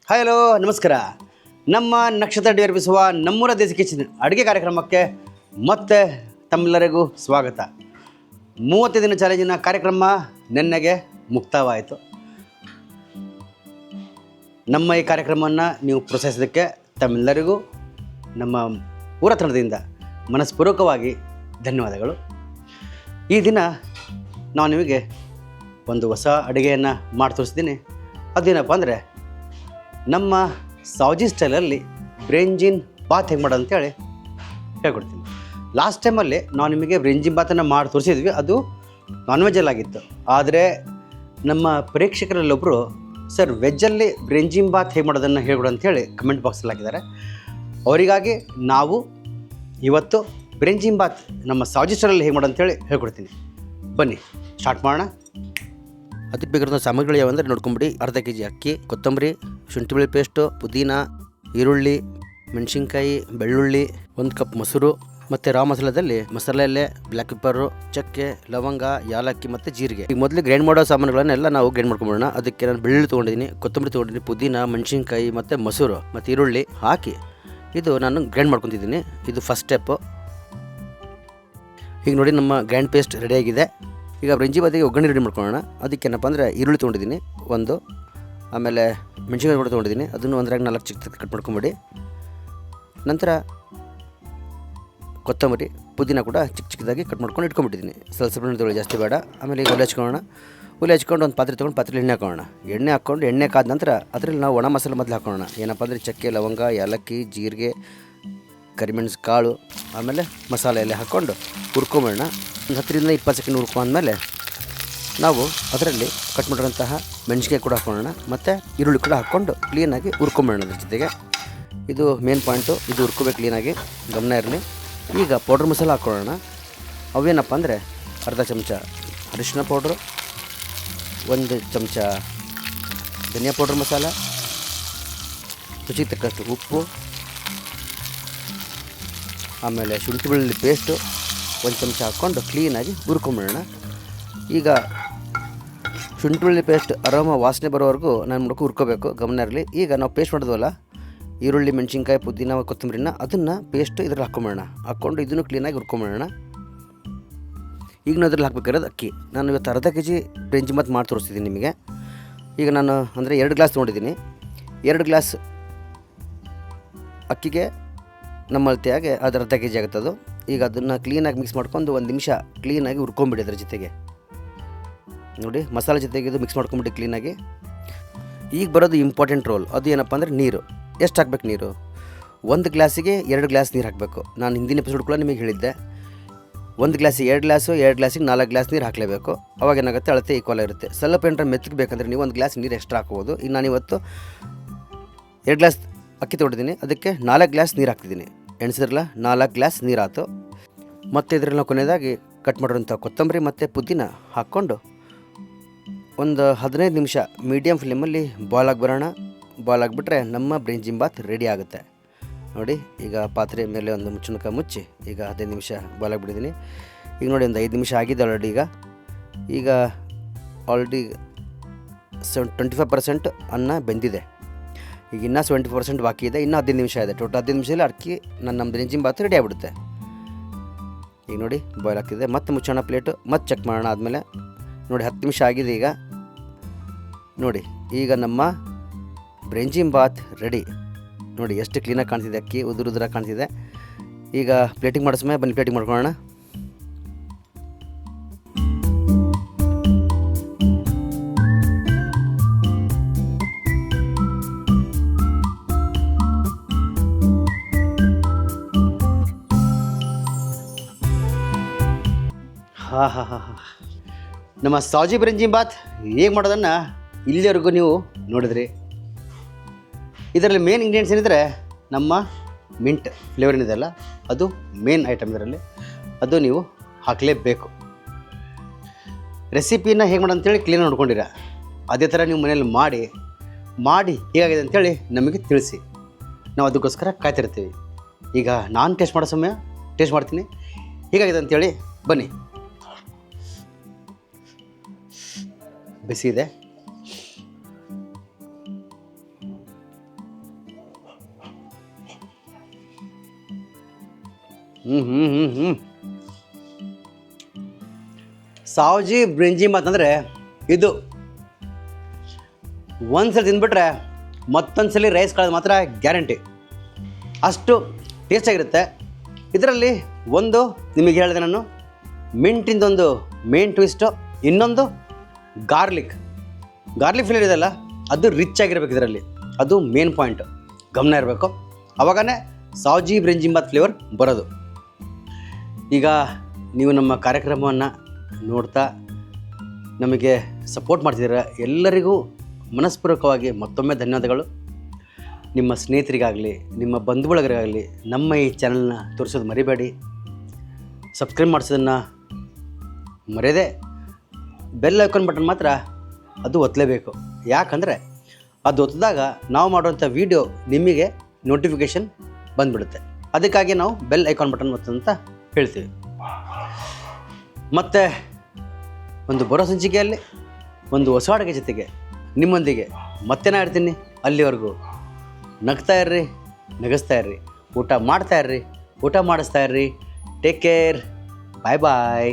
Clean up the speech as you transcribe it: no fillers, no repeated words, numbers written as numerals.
Hi hello ನಮಸ್ಕಾರ. ನಮ್ಮ ನಕ್ಷತ್ರ ಅರ್ಪಿಸುವ ನಮ್ಮೂರ ದೇಸಿ ಕಿಚನ್ ಅಡುಗೆ ಕಾರ್ಯಕ್ರಮಕ್ಕೆ ಮತ್ತೆ ತಮ್ಮೆಲ್ಲರಿಗೂ ಸ್ವಾಗತ. 30 ದಿನ ಚಾಲೆಂಜಿನ ಕಾರ್ಯಕ್ರಮ ನಿನ್ನೆಗೆ ಮುಕ್ತಾಯವಾಯಿತು. ನಮ್ಮ ಈ ಕಾರ್ಯಕ್ರಮವನ್ನು ನೀವು ಪ್ರೋತ್ಸಾಹಿಸೋದಕ್ಕೆ ತಮ್ಮೆಲ್ಲರಿಗೂ ನಮ್ಮ ಊರ ತಂಡದಿಂದ ಮನಸ್ಪೂರ್ವಕವಾಗಿ ಧನ್ಯವಾದಗಳು. ಈ ದಿನ ನಾನು ನಿಮಗೆ ಒಂದು ಹೊಸ ಅಡುಗೆಯನ್ನು ಮಾಡಿ ತೋರಿಸ್ತೀನಿ. ಅದೇನಪ್ಪ ಅಂದರೆ ನಮ್ಮ ಸಾವ್ಜಿ ಸ್ಟೈಲಲ್ಲಿ ಬ್ರಿಂಜಿನ್ ಬಾತ್ ಹೇಗೆ ಮಾಡೋದು ಅಂತೇಳಿ ಹೇಳ್ಕೊಡ್ತೀನಿ. ಲಾಸ್ಟ್ ಟೈಮಲ್ಲಿ ನಾವು ನಿಮಗೆ ಬ್ರಿಂಜಿನ್ ಬಾತನ್ನು ಮಾಡಿ ತೋರಿಸಿದ್ವಿ, ಅದು ನಾನ್ ವೆಜ್ಜಲ್ಲಾಗಿತ್ತು. ಆದರೆ ನಮ್ಮ ಪ್ರೇಕ್ಷಕರಲ್ಲೊಬ್ಬರು ಸರ್ ವೆಜ್ಜಲ್ಲಿ ಬ್ರಿಂಜಿನ್ ಬಾತ್ ಹೇಗೆ ಮಾಡೋದನ್ನು ಹೇಳ್ಕೊಡು ಅಂತೇಳಿ ಕಮೆಂಟ್ ಬಾಕ್ಸಲ್ಲಿ ಹಾಕಿದ್ದಾರೆ. ಅವರಿಗಾಗಿ ನಾವು ಇವತ್ತು ಬ್ರಿಂಜಿನ್ ಬಾತ್ ನಮ್ಮ ಸಾವ್ಜಿ ಸ್ಟೈಲಲ್ಲಿ ಹೇಗೆ ಮಾಡೋದು ಅಂತೇಳಿ ಹೇಳ್ಕೊಡ್ತೀನಿ. ಬನ್ನಿ ಸ್ಟಾರ್ಟ್ ಮಾಡೋಣ. ಅದಕ್ಕೆ ಬೇಕಾದ ಸಾಮಗ್ರಿಗಳು ಯಾವಂದರೆ ನೋಡ್ಕೊಂಬಿಡಿ. ಅರ್ಧ ಕೆ ಜಿ ಅಕ್ಕಿ, ಕೊತ್ತಂಬರಿ, ಶುಂಠಿ ಬೆಳ್ಳುಳ್ಳಿ ಪೇಸ್ಟು, ಪುದೀನ, ಈರುಳ್ಳಿ, ಮೆಣಸಿನ್ಕಾಯಿ, ಬೆಳ್ಳುಳ್ಳಿ, 1 ಕಪ್ ಮೊಸರು, ಮತ್ತು ರಾ ಮಸಾಲದಲ್ಲಿ ಮಸಾಲೆ ಎಲೆ, ಬ್ಲ್ಯಾಕ್ ಪೆಪ್ಪರು, ಚಕ್ಕೆ, ಲವಂಗ, ಯಾಲಕ್ಕಿ ಮತ್ತು ಜೀರಿಗೆ. ಈಗ ಮೊದಲು ಗ್ರೈಂಡ್ ಮಾಡೋ ಸಾಮಾನುಗಳನ್ನೆಲ್ಲ ನಾವು ಗ್ರೈಂಡ್ ಮಾಡ್ಕೊಂಬಿಡೋಣ. ಅದಕ್ಕೆ ನಾನು ಬೆಳ್ಳುಳ್ಳಿ ತೊಗೊಂಡಿದ್ದೀನಿ, ಕೊತ್ತಂಬರಿ ತೊಗೊಂಡಿದ್ದೀನಿ, ಪುದೀನ, ಮೆಣಸಿನ್ಕಾಯಿ ಮತ್ತು ಮೊಸರು ಮತ್ತು ಈರುಳ್ಳಿ ಹಾಕಿ ಇದು ನಾನು ಗ್ರೈಂಡ್ ಮಾಡ್ಕೊತಿದ್ದೀನಿ. ಇದು ಫಸ್ಟ್ ಸ್ಟೆಪ್ಪು. ಈಗ ನೋಡಿ ನಮ್ಮ ಗ್ರೈಂಡ್ ಪೇಸ್ಟ್ ರೆಡಿಯಾಗಿದೆ. ಈಗ ಬ್ರಿಂಜಿ ಬಾತಿಗೆ ಒಗ್ಗರಣೆ ರೆಡಿ ಮಾಡ್ಕೊಳ್ಳೋಣ. ಅದಕ್ಕೇನಪ್ಪ ಅಂದರೆ ಈರುಳ್ಳಿ ತೊಗೊಂಡಿದ್ದೀನಿ ಒಂದು, ಆಮೇಲೆ ಮೆಣಸಿನ್ಕಾಯಿ ಕೂಡ ತೊಗೊಂಡಿದ್ದೀನಿ, ಅದನ್ನು 1-4 ಚಿಕ್ಕ ಕಟ್ ಮಾಡ್ಕೊಂಬಿಡಿ. ನಂತರ ಕೊತ್ತಂಬರಿ, ಪುದೀನ ಕೂಡ ಚಿಕ್ಕ ಚಿಕ್ಕದಾಗಿ ಕಟ್ ಮಾಡ್ಕೊಂಡು ಇಟ್ಕೊಂಡ್ಬಿಟ್ಟಿದ್ದೀನಿ. ಸ್ವಲ್ಪ ತೊಗೊಳ್ಳಿ, ಜಾಸ್ತಿ ಬೇಡ. ಆಮೇಲೆ ಈಗ ಒಲೆ ಹಚ್ಕೊಳ್ಳೋಣ. ಒಲೆ ಹಚ್ಕೊಂಡು ಒಂದು ಪಾತ್ರೆ ತೊಗೊಂಡು ಪಾತ್ರೆಲಿ ಎಣ್ಣೆ ಹಾಕೋಣ. ಎಣ್ಣೆ ಹಾಕ್ಕೊಂಡು ಎಣ್ಣೆ ಕಾದ ನಂತರ ಅದರಲ್ಲಿ ನಾವು ಒಣ ಮಸಾಲೆ ಮೊದಲು ಹಾಕೋಣ. ಏನಪ್ಪ ಅಂದರೆ ಚಕ್ಕೆ, ಲವಂಗ, ಯಾಲಕ್ಕಿ, ಜೀರಿಗೆ, ಕರಿಮೆಣಸು ಕಾಳು, ಆಮೇಲೆ ಮಸಾಲೆ ಎಲ್ಲ ಹಾಕ್ಕೊಂಡು ಹುರ್ಕೊಂಬೇಡ. ಒಂದು 10-20 ಸೆಕೆಂಡ್ ಹುರ್ಕೊಂಡ್ಮೇಲೆ ನಾವು ಅದರಲ್ಲಿ ಕಟ್ ಮಾಡಿರೋಂತಹ ಮೆಣಸಿನ್ಕಾಯಿ ಕೂಡ ಹಾಕೊಳ್ಳೋಣ ಮತ್ತು ಈರುಳ್ಳಿ ಕೂಡ ಹಾಕ್ಕೊಂಡು ಕ್ಲೀನಾಗಿ ಹುರ್ಕೊಂಬೇಡ. ಅದ್ರ ಜೊತೆಗೆ ಇದು ಮೇನ್ ಪಾಯಿಂಟು, ಇದು ಹುರ್ಕೋಬೇಕು ಕ್ಲೀನಾಗಿ, ಗಮನ ಇರಲಿ. ಈಗ ಪೌಡ್ರ್ ಮಸಾಲೆ ಹಾಕ್ಕೊಳ್ಳೋಣ. ಅವೇನಪ್ಪ ಅಂದರೆ ಅರ್ಧ ಚಮಚ ಅರಿಶಿನ ಪೌಡ್ರು, 1 ಚಮಚ ಧನಿಯಾ ಪೌಡ್ರ್ ಮಸಾಲ, ರುಚಿಗೆ ತಕ್ಕಷ್ಟು ಉಪ್ಪು, ಆಮೇಲೆ ಶುಂಠಿ ಬೆಳ್ಳುಳ್ಳಿ ಪೇಸ್ಟು 1 ಚಮಚ ಹಾಕ್ಕೊಂಡು ಕ್ಲೀನಾಗಿ ಹುರ್ಕೊಂಬಿಡೋಣ. ಈಗ ಶುಂಠಿ ಬೆಳ್ಳುಳ್ಳಿ ಪೇಸ್ಟ್ ಆರಾಮ ವಾಸನೆ ಬರೋವರೆಗೂ ನಾನು ಮಾಡೋಕೆ ಹುರ್ಕೋಬೇಕು, ಗಮನ ಇರಲಿ. ಈಗ ನಾವು ಪೇಸ್ಟ್ ಮಾಡಿದ್ವಲ್ಲ ಈರುಳ್ಳಿ, ಮೆಣಸಿನ್ಕಾಯಿ, ಪುದೀನ, ಕೊತ್ತಂಬರಿನ, ಅದನ್ನು ಪೇಸ್ಟು ಇದ್ರಲ್ಲಿ ಹಾಕ್ಕೊಂಬಿಡೋಣ. ಹಾಕ್ಕೊಂಡು ಇದನ್ನು ಕ್ಲೀನಾಗಿ ಹುರ್ಕೊಂಬಿಡೋಣ. ಈಗ ನಾವು ಅದ್ರಲ್ಲಿ ಹಾಕ್ಬೇಕಾಗಿರೋದು ಅಕ್ಕಿ. ನಾನು ಇವತ್ತು ಅರ್ಧ ಕೆ ಜಿ ಬ್ರಿಂಜಿ ಬಾತ್ ಮಾಡಿ ತೋರಿಸ್ತಿದ್ದೀನಿ ನಿಮಗೆ. ಈಗ ನಾನು ಅಂದರೆ 2 ಗ್ಲಾಸ್ ತೊಗೊಂಡಿದ್ದೀನಿ. 2 ಗ್ಲಾಸ್ ಅಕ್ಕಿಗೆ ನಮ್ಮ ಅಳತೆಯಾಗೆ ಅದು ಅರ್ಧ ಕೆ ಜಿ ಆಗುತ್ತದು. ಈಗ ಅದನ್ನು ಕ್ಲೀನಾಗಿ ಮಿಕ್ಸ್ ಮಾಡ್ಕೊಂಡು 1 ನಿಮಿಷ ಕ್ಲೀನಾಗಿ ಹುರ್ಕೊಂಬಿಡಿ. ಅದ್ರ ಜೊತೆಗೆ ನೋಡಿ ಮಸಾಲೆ ಜೊತೆಗೆ ಇದು ಮಿಕ್ಸ್ ಮಾಡ್ಕೊಂಬಿಟ್ಟು ಕ್ಲೀನಾಗಿ. ಈಗ ಬರೋದು ಇಂಪಾರ್ಟೆಂಟ್ ರೋಲ್, ಅದು ಏನಪ್ಪ ಅಂದರೆ ನೀರು. ಎಷ್ಟು ಹಾಕ್ಬೇಕು ನೀರು? 1 ಗ್ಲಾಸಿಗೆ 2 ಗ್ಲಾಸ್ ನೀರು ಹಾಕಬೇಕು. ನಾನು ಹಿಂದಿನ ಎಪಿಸೋಡ್ ಕೂಡ ನಿಮಗೆ ಹೇಳಿದ್ದೆ, 1 ಗ್ಲಾಸಿಗೆ 2 ಗ್ಲಾಸು, 2 ಗ್ಲಾಸಿಗೆ 4 ಗ್ಲಾಸ್ ನೀರು ಹಾಕಲೇಬೇಕು. ಅವಾಗ ಏನಾಗುತ್ತೆ, ಅಳತೆ ಈಕ್ವಲ್ ಇರುತ್ತೆ. ಸ್ವಲ್ಪ ಏನಾರ ಮೆತ್ತಗೆ ಬೇಕಂದರೆ ನೀವು 1 ಗ್ಲಾಸ್ ನೀರು ಎಕ್ಸ್ಟ್ರಾ ಹಾಕ್ಬೋದು. ಈಗ ನಾನಿವತ್ತು 2 ಗ್ಲಾಸ್ ಅಕ್ಕಿ ತೊಗೊಂಡಿದ್ದೀನಿ, ಅದಕ್ಕೆ 4 ಗ್ಲಾಸ್ ನೀರು ಹಾಕ್ತಿದ್ದೀನಿ. ಎಣಿಸಿದ್ರಲ್ಲ, 4 ಗ್ಲಾಸ್ ನೀರು ಆಯಿತು. ಮತ್ತು ಇದರಲ್ಲಿ ನಾವು ಕೊನೆಯದಾಗಿ ಕಟ್ ಮಾಡಿರೋಂಥ ಕೊತ್ತಂಬರಿ ಮತ್ತು ಪುದೀನ ಹಾಕ್ಕೊಂಡು ಒಂದು 15 ನಿಮಿಷ ಮೀಡಿಯಮ್ ಫ್ಲೇಮಲ್ಲಿ ಬಾಯ್ಲ್ ಆಗಿ ಬರೋಣ. ಬಾಯ್ಲ್ ಆಗಿಬಿಟ್ರೆ ನಮ್ಮ ಬ್ರಿಂಜಿನ್ ಬಾತ್ ರೆಡಿ ಆಗುತ್ತೆ. ನೋಡಿ ಈಗ ಪಾತ್ರೆ ಮೇಲೆ ಒಂದು ಮುಚ್ಚುನಕ ಮುಚ್ಚಿ ಈಗ 15 ನಿಮಿಷ ಬಾಯ್ಲ್ ಆಗಿಬಿಟ್ಟಿದ್ದೀನಿ. ಈಗ ನೋಡಿ ಒಂದು 5 ನಿಮಿಷ ಆಗಿದೆ ಆಲ್ರೆಡಿ. ಈಗ ಆಲ್ರೆಡಿ 25% ಅನ್ನ ಬೆಂದಿದೆ. ಈಗ ಇನ್ನೂ 70% ಬಾಕಿ ಇದೆ. ಇನ್ನೂ 15 ನಿಮಿಷ ಇದೆ. ಟೋಟಲ್ 15 ನಿಮಿಷದಲ್ಲಿ ಅಕ್ಕಿ ನಮ್ಮ ಬ್ರಿಂಜಿನ್ ಬಾತ್ ರೆಡಿ ಆಗಿಬಿಡುತ್ತೆ. ಈಗ ನೋಡಿ ಬಾಯ್ಲ್ ಆಗ್ತಿದೆ. ಮತ್ತೆ ಮುಚ್ಚೋಣ ಪ್ಲೇಟು, ಮತ್ತೆ ಚೆಕ್ ಮಾಡೋಣ. ಆದಮೇಲೆ ನೋಡಿ 10 ನಿಮಿಷ ಆಗಿದೆ. ಈಗ ನೋಡಿ ಈಗ ನಮ್ಮ ಬ್ರಿಂಜಿನ್ ಬಾತ್ ರೆಡಿ. ನೋಡಿ ಎಷ್ಟು ಕ್ಲೀನಾಗಿ ಕಾಣ್ತಿದೆ, ಅಕ್ಕಿ ಉದುರುದ್ರಾಗಿ ಕಾಣ್ತಿದೆ. ಈಗ ಪ್ಲೇಟಿಂಗ್ ಮಾಡೋ ಸಮಯ ಬನ್ನಿ ಪ್ಲೇಟಿಂಗ್ ಮಾಡ್ಕೊಳ್ಳೋಣ. ನಮ್ಮ ಸಾವ್ಜಿ ಬ್ರಿಂಜಿನ್ ಬಾತ್ ಹೇಗೆ ಮಾಡೋದನ್ನು ಇಲ್ಲಿವರೆಗೂ ನೀವು ನೋಡಿದ್ರಿ. ಇದರಲ್ಲಿ ಮೇನ್ ಇಂಗ್ರೀಡಿಯೆಂಟ್ಸ್ ಏನಿದ್ರೆ ನಮ್ಮ ಮಿಂಟ್ ಫ್ಲೇವರ್ ಏನಿದೆಯಲ್ಲ, ಅದು ಮೇನ್ ಐಟಮ್ ಇದರಲ್ಲಿ. ಅದು ನೀವು ಹಾಕಲೇಬೇಕು. ರೆಸಿಪಿನ ಹೇಗೆ ಮಾಡೋದು ಅಂತೇಳಿ ಕ್ಲೀನಾಗಿ ನೋಡ್ಕೊಂಡಿರ. ಅದೇ ಥರ ನೀವು ಮನೇಲಿ ಮಾಡಿ ಹೇಗಾಗಿದೆ ಅಂಥೇಳಿ ನಮಗೆ ತಿಳಿಸಿ. ನಾವು ಅದಕ್ಕೋಸ್ಕರ ಕಾಯ್ತಿರ್ತೀವಿ. ಈಗ ನಾನು ಟೇಸ್ಟ್ ಮಾಡೋ ಸಮಯ ಟೇಸ್ಟ್ ಮಾಡ್ತೀನಿ, ಹೇಗಾಗಿದೆ ಅಂಥೇಳಿ. ಬನ್ನಿ. ಬಿಸಿ ಇದೆ. ಸಾವ್ಜಿ ಬ್ರಿಂಜಿ ಮಾತಂದರೆ ಇದು ಒಂದ್ಸಲ ತಿಂದ್ಬಿಟ್ರೆ ಮತ್ತೊಂದು ಸಲ ರೈಸ್ ಕಳೆದು ಮಾತ್ರ ಗ್ಯಾರಂಟಿ, ಅಷ್ಟು ಟೇಸ್ಟಾಗಿರುತ್ತೆ. ಇದರಲ್ಲಿ ಒಂದು ನಿಮಗೆ ಹೇಳಿದೆ ನಾನು, ಮಿಂಟಿಂದೊಂದು ಮೇನ್ ಟ್ವಿಸ್ಟು, ಇನ್ನೊಂದು ಗಾರ್ಲಿಕ್ ಫ್ಲೇವರ್ ಇದೆಯಲ್ಲ ಅದು ರಿಚ್ ಆಗಿರ್ಬೇಕು ಇದರಲ್ಲಿ, ಅದು ಮೇನ್ ಪಾಯಿಂಟು, ಗಮನ ಇರಬೇಕು. ಆವಾಗನೇ ಸಾವ್ಜಿ ಬ್ರಿಂಜಿಂಬಾತ್ ಫ್ಲೇವರ್ ಬರೋದು. ಈಗ ನೀವು ನಮ್ಮ ಕಾರ್ಯಕ್ರಮವನ್ನು ನೋಡ್ತಾ ನಮಗೆ ಸಪೋರ್ಟ್ ಮಾಡ್ತಿದ್ದೀರ, ಎಲ್ಲರಿಗೂ ಮನಸ್ಪೂರ್ವಕವಾಗಿ ಮತ್ತೊಮ್ಮೆ ಧನ್ಯವಾದಗಳು. ನಿಮ್ಮ ಸ್ನೇಹಿತರಿಗಾಗಲಿ, ನಿಮ್ಮ ಬಂಧು ಬಳಗರಿಗಾಗಲಿ ನಮ್ಮ ಈ ಚಾನಲ್ನ ತೋರಿಸೋದು ಮರಿಬೇಡಿ. ಸಬ್ಸ್ಕ್ರೈಬ್ ಮಾಡಿಸೋದನ್ನು ಮರೆಯದೆ ಬೆಲ್ ಐಕಾನ್ ಬಟನ್ ಮಾತ್ರ ಅದು ಒತ್ತಲೇಬೇಕು. ಯಾಕಂದರೆ ಅದು ಒತ್ತಿದಾಗ ನಾವು ಮಾಡುವಂಥ ವೀಡಿಯೋ ನಿಮಗೆ ನೋಟಿಫಿಕೇಷನ್ ಬಂದುಬಿಡುತ್ತೆ. ಅದಕ್ಕಾಗಿ ನಾವು ಬೆಲ್ ಐಕಾನ್ ಬಟನ್ ಒತ್ತಂತ ಹೇಳ್ತೀವಿ. ಮತ್ತು ಒಂದು ಬರೋ ಸಂಚಿಕೆಯಲ್ಲಿ ಒಂದು ಹೊಸ ಅಡುಗೆ ಜೊತೆಗೆ ನಿಮ್ಮೊಂದಿಗೆ ಮತ್ತೆ ನಾ ಇರ್ತೀನಿ. ಅಲ್ಲಿವರೆಗೂ ನಗ್ತಾ ಇರ್ರಿ, ನಗಿಸ್ತಾ ಇರ್ರಿ, ಊಟ ಮಾಡ್ತಾ ಇರ್ರಿ, ಊಟ ಮಾಡಿಸ್ತಾ ಇರ್ರಿ. Take care. ಬಾಯ್ ಬಾಯ್.